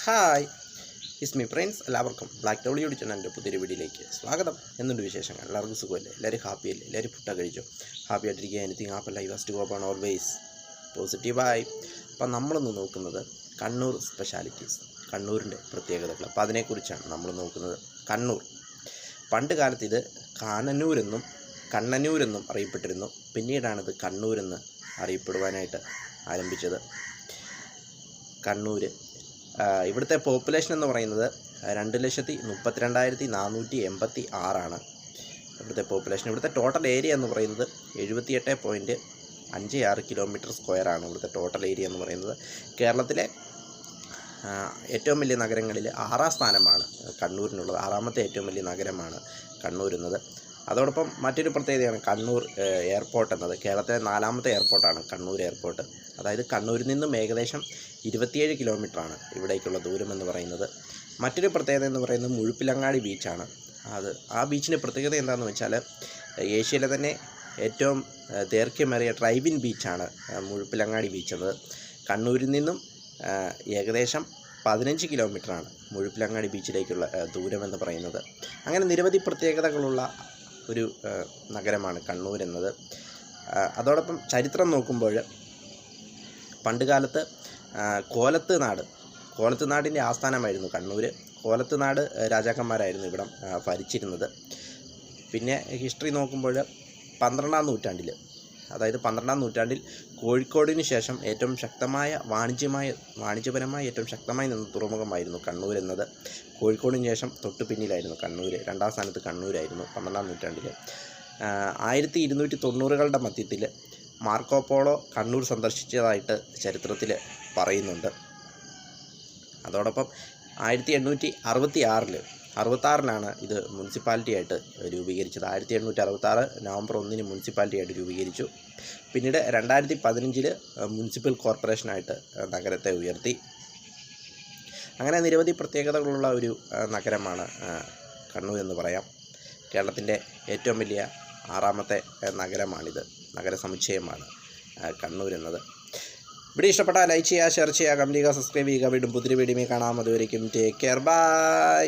Hi ഇസ്മി friends, എല്ലാവർക്കും black W ചാനലിൻ്റെ പുതിയൊരു വീഡിയോയിലേക്ക് സ്വാഗതം. എന്തുണ്ട് വിശേഷങ്ങൾ? എല്ലാവർക്കും സുഖമല്ലേ? എല്ലാവരും ഹാപ്പിയല്ലേ? എല്ലാവരും ഫുഡൊക്കെ കഴിച്ചു? ഹാപ്പി ആയിട്ടിരിക്കുക. Anything happy I must hope on always പോസിറ്റീവായി. അപ്പം നമ്മളിന്ന് നോക്കുന്നത് കണ്ണൂർ സ്പെഷ്യാലിറ്റീസ്, കണ്ണൂരിൻ്റെ പ്രത്യേകതകൾ. അപ്പോൾ അതിനെക്കുറിച്ചാണ് നമ്മൾ നോക്കുന്നത്. കണ്ണൂർ പണ്ട് കാലത്ത് ഇത് കാനന്നൂരെന്നും കണ്ണന്നൂരെന്നും അറിയപ്പെട്ടിരുന്നു. പിന്നീടാണിത് കണ്ണൂരെന്ന് അറിയപ്പെടുവാനായിട്ട് ആരംഭിച്ചത്. കണ്ണൂർ ഇവിടുത്തെ പോപ്പുലേഷൻ എന്ന് പറയുന്നത് 2,32,486 ഇവിടുത്തെ പോപ്പുലേഷൻ. ഇവിടുത്തെ ടോട്ടൽ ഏരിയ എന്ന് പറയുന്നത് 78.56 കിലോമീറ്റർ സ്ക്വയറാണ് ഇവിടുത്തെ ടോട്ടൽ ഏരിയ എന്ന് പറയുന്നത്. കേരളത്തിലെ ഏറ്റവും വലിയ നഗരങ്ങളിൽ 6ാം സ്ഥാനമാണ് കണ്ണൂരിനുള്ളത്. 6ാമത്തെ ഏറ്റവും വലിയ നഗരമാണ് കണ്ണൂർ എന്നത്. അതോടൊപ്പം മറ്റൊരു പ്രത്യേകതയാണ് കണ്ണൂർ എയർപോർട്ട് എന്നത്. കേരളത്തിലെ 4ാമത്തെ എയർപോർട്ടാണ് കണ്ണൂർ എയർപോർട്ട്. അതായത് കണ്ണൂരിൽ നിന്നും ഏകദേശം 27 കിലോമീറ്ററാണ് ഇവിടേക്കുള്ള ദൂരം എന്ന് പറയുന്നത്. മറ്റൊരു പ്രത്യേകത എന്ന് പറയുന്നത് മുഴുപ്പിലങ്ങാടി ബീച്ചാണ്. ആ ബീച്ചിൻ്റെ പ്രത്യേകത എന്താണെന്ന് വെച്ചാൽ ഏഷ്യയിലെ തന്നെ ഏറ്റവും ദൈർഘ്യമേറിയ ഡ്രൈവിൻ ബീച്ചാണ് മുഴുപ്പിലങ്ങാടി ബീച്ച് എന്നത്. കണ്ണൂരിൽ നിന്നും ഏകദേശം 15 കിലോമീറ്ററാണ് മുഴുപ്പിലങ്ങാടി ബീച്ചിലേക്കുള്ള ദൂരമെന്ന് പറയുന്നത്. അങ്ങനെ നിരവധി പ്രത്യേകതകളുള്ള ഒരു നഗരമാണ് കണ്ണൂർ എന്നത്. അതോടൊപ്പം ചരിത്രം നോക്കുമ്പോൾ പണ്ടുകാലത്ത് കോലത്ത് നാടിൻ്റെ ആസ്ഥാനമായിരുന്നു കണ്ണൂർ. കോലത്ത് നാട് രാജാക്കന്മാരായിരുന്നു ഇവിടം ഭരിച്ചിരുന്നത്. പിന്നെ ഹിസ്റ്ററി നോക്കുമ്പോൾ 12ാം നൂറ്റാണ്ടിൽ, അതായത് 12ാം നൂറ്റാണ്ടിൽ കോഴിക്കോടിന് ശേഷം ഏറ്റവും ശക്തമായ വാണിജ്യപരമായി ഏറ്റവും ശക്തമായി നിന്ന തുറമുഖമായിരുന്നു കണ്ണൂർ എന്നത്. കോഴിക്കോടിന് ശേഷം തൊട്ടു പിന്നിലായിരുന്നു കണ്ണൂർ. 2ാം സ്ഥാനത്ത് കണ്ണൂരായിരുന്നു 12ാം നൂറ്റാണ്ടിൽ. 1290കളുടെ മധ്യത്തിൽ മാർക്കോപോളോ കണ്ണൂർ സന്ദർശിച്ചതായിട്ട് ചരിത്രത്തിൽ പറയുന്നുണ്ട്. അതോടൊപ്പം 1866 ഇത് മുനിസിപ്പാലിറ്റി ആയിട്ട് രൂപീകരിച്ചത്. 1866 നവംബർ 1 മുനിസിപ്പാലിറ്റി ആയിട്ട് രൂപീകരിച്ചു. പിന്നീട് 2015 മുനിസിപ്പൽ കോർപ്പറേഷനായിട്ട് നഗരത്തെ ഉയർത്തി. അങ്ങനെ നിരവധി പ്രത്യേകതകളുള്ള ഒരു നഗരമാണ് കണ്ണൂർ എന്ന് പറയാം. കേരളത്തിൻ്റെ ഏറ്റവും വലിയ 6ാമത്തെ നഗരമാണിത്. നഗര സമുച്ചയമാണ് കണ്ണൂർ എന്നത്. വീഡിയോ ഇഷ്ടപ്പെട്ടാൽ ലൈക്ക് ചെയ്യുക, ഷെയർ ചെയ്യുക, കമൻറ്റ് ചെയ്യുക, സബ്സ്ക്രൈബ് ചെയ്യുക. വീണ്ടും പുതിയ വീഡിയോയിൽ കാണാം. അതുവരേക്കും ടേക്ക് കെയർ, ബൈ.